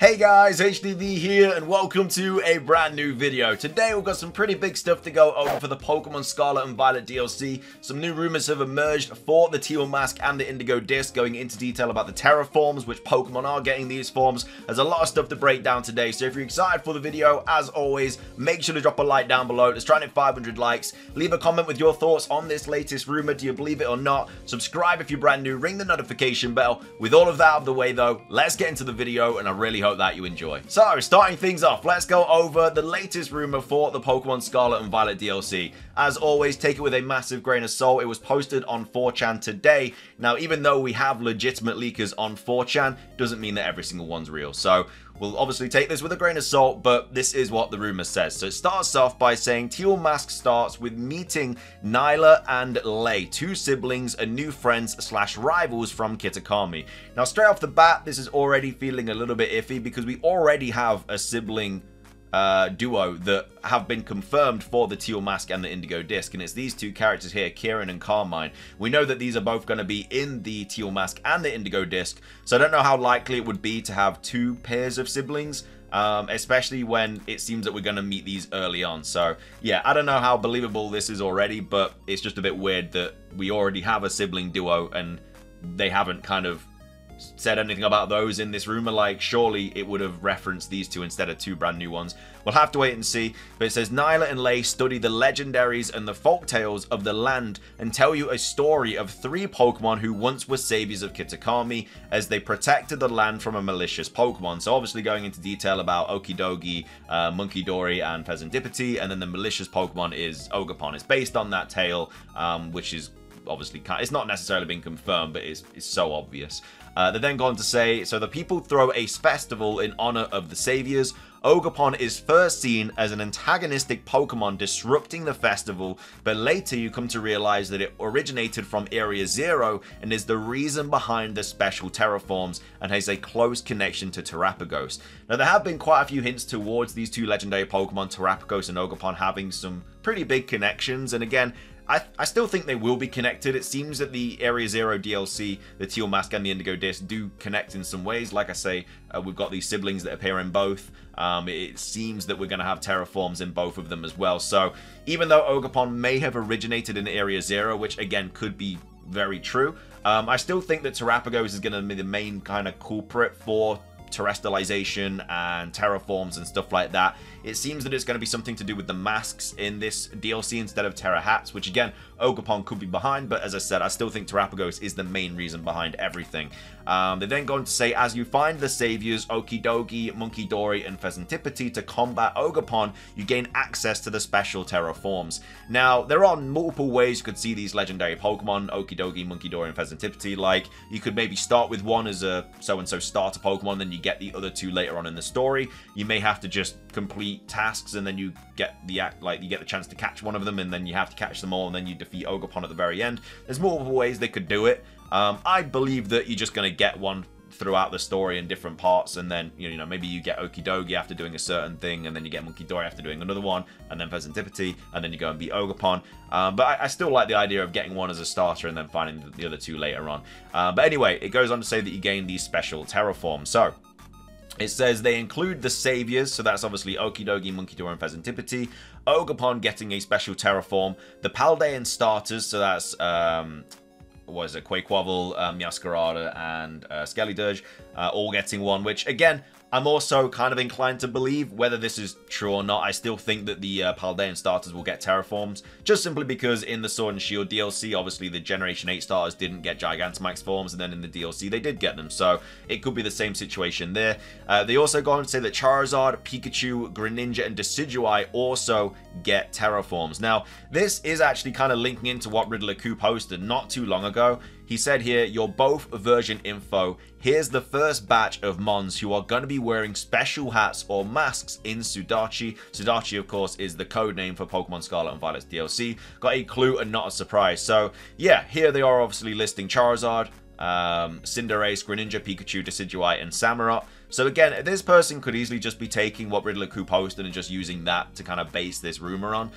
Hey guys, HDvee here and welcome to a brand new video. Today we've got some pretty big stuff to go over for the Pokemon Scarlet and Violet DLC. Some new rumors have emerged for the Teal Mask and the Indigo Disk, going into detail about the Tera forms, which Pokemon are getting these forms. There's a lot of stuff to break down today, so if you're excited for the video, as always, make sure to drop a like down below. Let's try and hit 500 likes. Leave a comment with your thoughts on this latest rumor. Do you believe it or not? Subscribe if you're brand new, ring the notification bell. With all of that out of the way though, let's get into the video and I really hope that you enjoy. So, starting things off, let's go over the latest rumor for the Pokemon Scarlet and Violet DLC. As always, take it with a massive grain of salt. It was posted on 4chan today. Now, even though we have legitimate leakers on 4chan, doesn't mean that every single one's real. So, we'll obviously take this with a grain of salt, but this is what the rumor says. So it starts off by saying Teal Mask starts with meeting Nyla and Lei, two siblings and new friends / rivals from Kitakami. Now straight off the bat, this is already feeling a little bit iffy because we already have a sibling duo that have been confirmed for the Teal Mask and the Indigo Disk, and it's these two characters here, Kieran and Carmine. We know that these are both going to be in the Teal Mask and the Indigo Disk, so I don't know how likely it would be to have two pairs of siblings, especially when it seems that we're going to meet these early on. So yeah, I don't know how believable this is already, but it's just a bit weird that we already have a sibling duo and they haven't kind of said anything about those in this rumor. Like, surely it would have referenced these two instead of two brand new ones. We'll have to wait and see, but it says Nyla and Lei study the legendaries and the folk tales of the land and tell you a story of three Pokemon who once were saviors of Kitakami as they protected the land from a malicious Pokemon. So obviously going into detail about Okidogi, Munkidori, and Pheasantipiti, and then the malicious Pokemon is Ogerpon. It's based on that tale, which is obviously it's not necessarily been confirmed, but it's so obvious. They then go on to say, so the people throw a festival in honor of the saviors. Ogerpon is first seen as an antagonistic Pokemon disrupting the festival, but later you come to realize that it originated from Area Zero and is the reason behind the special terraforms and has a close connection to Terapagos. Now there have been quite a few hints towards these two legendary Pokemon, Terapagos and Ogerpon, having some pretty big connections, and again, I still think they will be connected. It seems that the Area Zero DLC, the Teal Mask and the Indigo Disk, do connect in some ways. Like I say, we've got these siblings that appear in both. It seems that we're going to have terraforms in both of them as well. So even though Ogerpon may have originated in Area Zero, which again could be very true, I still think that Terapagos is going to be the main kind of culprit for terrestrialization and terraforms and stuff like that. It seems that it's going to be something to do with the masks in this DLC instead of Tera hats, which again, Ogerpon could be behind, but as I said, I still think Terapagos is the main reason behind everything. They then go on to say, as you find the saviors Okidogi, Munkidori, and Pheasantipiti to combat Ogerpon, you gain access to the special Tera forms. Now, there are multiple ways you could see these legendary Pokemon, Okidogi, Munkidori, and Pheasantipiti. Like, you could maybe start with one as a so-and-so starter Pokemon, then you get the other two later on in the story. You may have to just complete tasks and then you get the chance to catch one of them, and then you have to catch them all, and then you defeat Ogerpon at the very end. There's multiple ways they could do it. I believe that you're just going to get one throughout the story in different parts, and then you know, maybe you get Okidogi after doing a certain thing, and then you get Munkidori after doing another one, and then Pheasantipiti, and then you go and beat Ogerpon. But I still like the idea of getting one as a starter and then finding the other two later on. But anyway, it goes on to say that you gain these special terraforms. So it says they include the saviors, so that's obviously Okidogi, Munkidori, and Pheasantipiti. Ogerpon getting a special terraform. The Paldean starters, so that's Quaquaval, Meowscarada, and Skeledirge, all getting one, which again, I'm also kind of inclined to believe. Whether this is true or not, I still think that the Paldean starters will get terraforms, just simply because in the Sword and Shield DLC, obviously the Generation 8 starters didn't get Gigantamax forms, and then in the DLC they did get them, so it could be the same situation there. They also go on to say that Charizard, Pikachu, Greninja, and Decidueye also get terraforms. Now, this is actually kind of linking into what Riddler Q posted not too long ago. He said here, you're both version info. Here's the first batch of Mons who are going to be wearing special hats or masks in Sudachi. Sudachi, of course, is the code name for Pokemon Scarlet and Violet's DLC. Got a clue and not a surprise. So, yeah, here they are obviously listing Charizard, Cinderace, Greninja, Pikachu, Decidueye, and Samurott. So again, this person could easily just be taking what Riddler-Ku posted and just using that to kind of base this rumor on.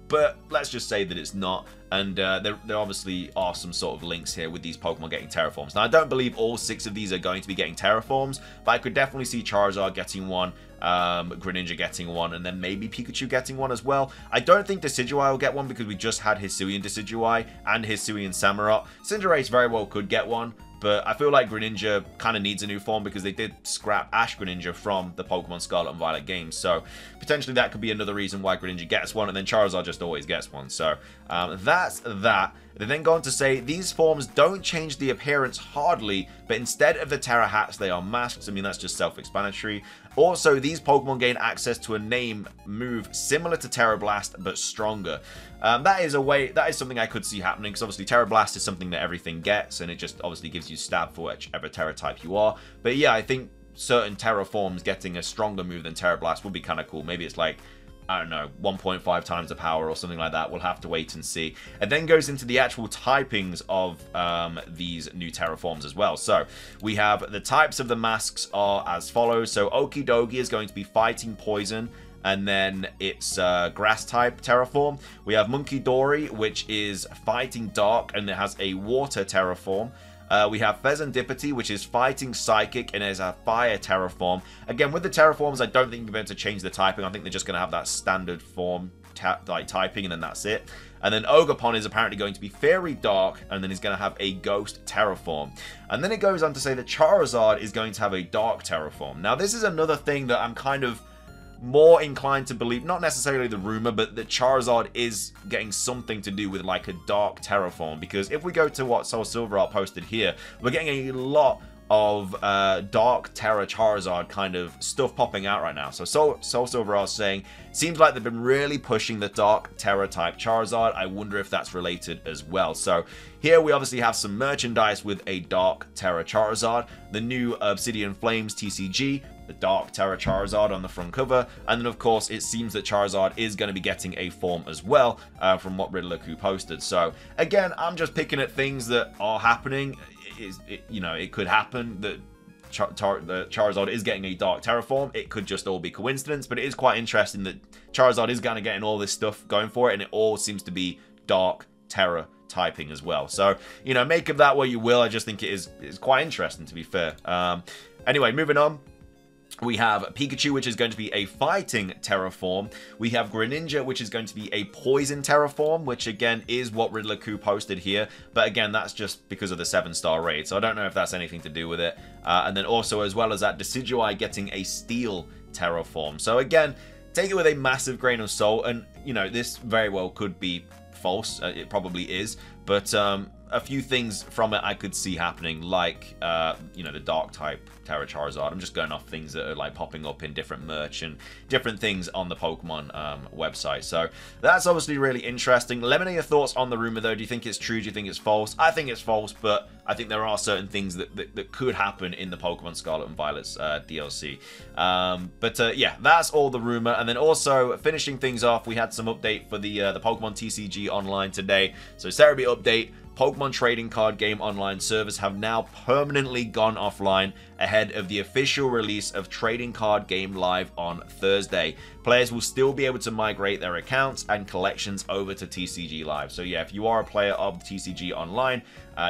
But let's just say that it's not. And there obviously are some sort of links here with these Pokemon getting Terraforms. Now, I don't believe all 6 of these are going to be getting Terraforms, but I could definitely see Charizard getting one, Greninja getting one, and then maybe Pikachu getting one as well. I don't think Decidueye will get one because we just had Hisuian Decidueye and Hisuian Samurott. Cinderace very well could get one, but I feel like Greninja kind of needs a new form because they did scrap Ash Greninja from the Pokemon Scarlet and Violet games. So potentially that could be another reason why Greninja gets one, and then Charizard just always gets one. So that's that. They then go on to say, these forms don't change the appearance hardly, but instead of the Tera hats, they are masks. I mean, that's just self-explanatory. Also, these Pokemon gain access to a name move similar to Tera Blast, but stronger. That is something I could see happening, because obviously Tera Blast is something that everything gets, and it just obviously gives you stab for whichever Tera type you are. But yeah, I think certain Tera forms getting a stronger move than Tera Blast would be kind of cool. Maybe it's like, I don't know, 1.5 times the power or something like that. We'll have to wait and see. It then goes into the actual typings of these new Terraforms as well. So we have the types of the masks are as follows. So Okidogi is going to be fighting poison, and then it's grass type Terraform. We have Munkidori, which is fighting dark, and it has a water Terraform. We have Fezandipity, which is fighting psychic and is a fire Terraform. Again, with the Terraforms, I don't think you're going to change the typing. I think they're just going to have that standard form like typing, and then that's it. And then Ogerpon is apparently going to be fairy dark, and then he's going to have a ghost Terraform. And then it goes on to say that Charizard is going to have a dark Terraform. Now, this is another thing that I'm kind of more inclined to believe, not necessarily the rumor, but that Charizard is getting something to do with like a dark Terraform, because if we go to what Soul Silver Art posted here, we're getting a lot of dark Tera Charizard kind of stuff popping out right now. So Soul Silver Art saying, seems like they've been really pushing the dark Tera type Charizard. I wonder if that's related as well. So here we obviously have some merchandise with a dark Tera Charizard, the new Obsidian Flames TCG, the dark Tera Charizard on the front cover, and then of course it seems that Charizard is going to be getting a form as well from what Riddler-Ku posted. So again, I'm just picking at things that are happening. You know, it could happen that the Charizard is getting a dark Terraform. It could just all be coincidence, but it is quite interesting that Charizard is kind of getting all this stuff going for it, and it all seems to be dark Tera typing as well. So, you know, make of that what you will. I just think it is quite interesting, to be fair. Anyway, moving on. We have Pikachu, which is going to be a fighting Terraform. We have Greninja, which is going to be a poison Terraform, which again is what Riddler-Ku posted here. But again, that's just because of the 7-star raid, so I don't know if that's anything to do with it. And then also, as well as that, Decidueye getting a steel Terraform. So again, take it with a massive grain of salt, and you know, this very well could be false. It probably is, but a few things from it I could see happening, like you know, the dark type Tera Charizard. I'm just going off things that are like popping up in different merch and different things on the Pokemon website. So that's obviously really interesting. Let me know your thoughts on the rumor though. Do you think it's true? Do you think it's false? I think it's false, but I think there are certain things that could happen in the Pokemon Scarlet and Violet's DLC. Yeah, that's all the rumor. And then also finishing things off, we had some update for the Pokemon TCG Online today. So Cerebi update. Pokemon trading card game online servers have now permanently gone offline ahead of the official release of Trading Card Game Live on Thursday. Players will still be able to migrate their accounts and collections over to TCG Live. So yeah, if you are a player of TCG Online,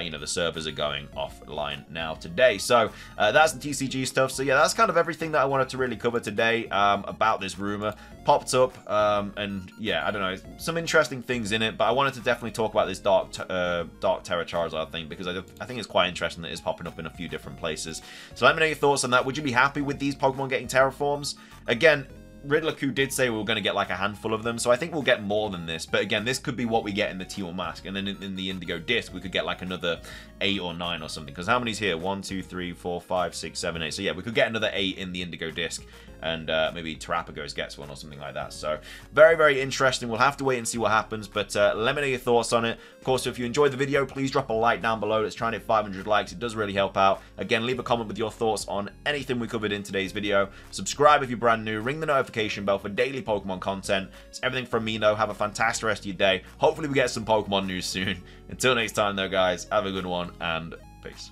you know, the servers are going offline now today. So that's the TCG stuff. So yeah, that's kind of everything that I wanted to really cover today about this rumor. Popped up, and yeah, I don't know, some interesting things in it, but I wanted to definitely talk about this dark Tera Charizard thing, because I think it's quite interesting that it's popping up in a few different places. So let me know your thoughts on that. Would you be happy with these Pokemon getting Terraforms? Again, Riddler-Ku did say we were going to get like a handful of them, so I think we'll get more than this. But again, this could be what we get in the Teal Mask, and then in the Indigo Disk, we could get like another 8 or 9 or something. Because how many's here? 1, 2, 3, 4, 5, 6, 7, 8. So yeah, we could get another 8 in the Indigo Disk, and maybe Terrapagos gets one or something like that. So very, very interesting. We'll have to wait and see what happens, but let me know your thoughts on it. Of course, if you enjoyed the video, please drop a like down below. Let's try and hit 500 likes. It does really help out. Again, leave a comment with your thoughts on anything we covered in today's video. Subscribe if you're brand new. Ring the notification bell for daily Pokemon content. It's everything from me, though. Have a fantastic rest of your day. Hopefully we get some Pokemon news soon. Until next time, though, guys, have a good one, and peace.